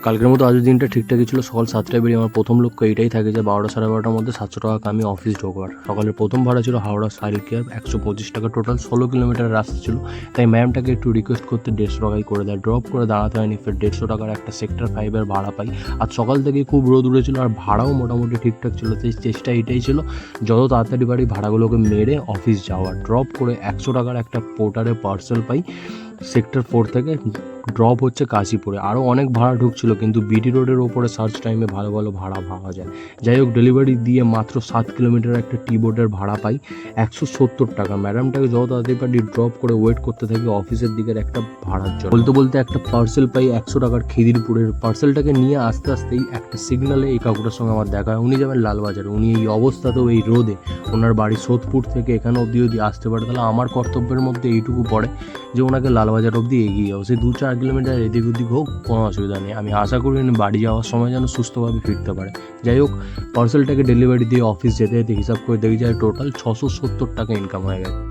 কালকের মতো আজকের দিনটা ঠিকঠাকই ছিল। সকাল 7টায় বেরিয়ে আমার প্রথম লক্ষ্য এইটাই থাকে যে 12টা সাড়ে 12টার মধ্যে 700 টাকা কামিয়ে অফিস ঢোকবার। সকালের প্রথম ভাড়া ছিল হাওড়া সাইকেল 125 টাকা, টোটাল 16 কিলোমিটার রাস্তা ছিল। তাই ম্যামটাকে একটু রিকোয়েস্ট করতে 150 টাকাই করে দেয়। ড্রপ করে দাঁড়াতে হয়নি, ফের 150 টাকার একটা সেক্টর 5-এর ভাড়া পাই। আর সকাল থেকে খুব রোদ উঠেছিল আর ভাড়াও মোটামুটি ঠিকঠাক ছিল। তাই চেষ্টা এটাই ছিল যত তাড়াতাড়ি বাড়ি ভাড়াগুলোকে মেরে অফিস যাওয়া। ড্রপ করে 100 টাকার একটা পোর্টারে পার্সেল পাই সেক্টর 4 থেকে। ড্রপ হচ্ছে কাশীপুরে। আরও অনেক ভাড়া ঢুকছিল কিন্তু বিটি রোডের ওপরে সার্চ টাইমে ভালো ভালো ভাড়া পাওয়া যায়। যাই হোক, ডেলিভারি দিয়ে মাত্র 7 কিলোমিটার একটা টি বোর্ডের ভাড়া পাই 170 টাকা। ম্যাডামটাকে যত তাড়াতাড়ি পারি ড্রপ করে ওয়েট করতে থাকি অফিসের দিকের একটা ভাড়ার জন্য। বলতে বলতে একটা পার্সেল পাই 100 টাকার খিদিরপুরের। পার্সেলটাকে নিয়ে আস্তে আস্তেই একটা সিগনালে এই কাকুটার সঙ্গে আমার দেখা হয়। উনি যাবেন লালবাজারে। উনি এই অবস্থাতেও এই রোদে ওনার বাড়ি সোদপুর থেকে এখানে অবধি আসতে পারে, তাহলে আমার কর্তব্যের মধ্যে এইটুকু পড়ে যে ওনাকে লালবাজার অবধি এগিয়ে যাও। সে 2-4 কিলোমিটার এদিক ওদিক হোক, কোনো অসুবিধা নেই। আমি আশা করি উনি বাড়ি যাওয়ার সময় যেন সুস্থভাবে ফিরতে পারে। যাই হোক, পার্সেলটাকে ডেলিভারি দিয়ে অফিস যেতে যেতে হিসাব করে দেখি যায় টোটাল 670 টাকা ইনকাম হয়ে গেছে।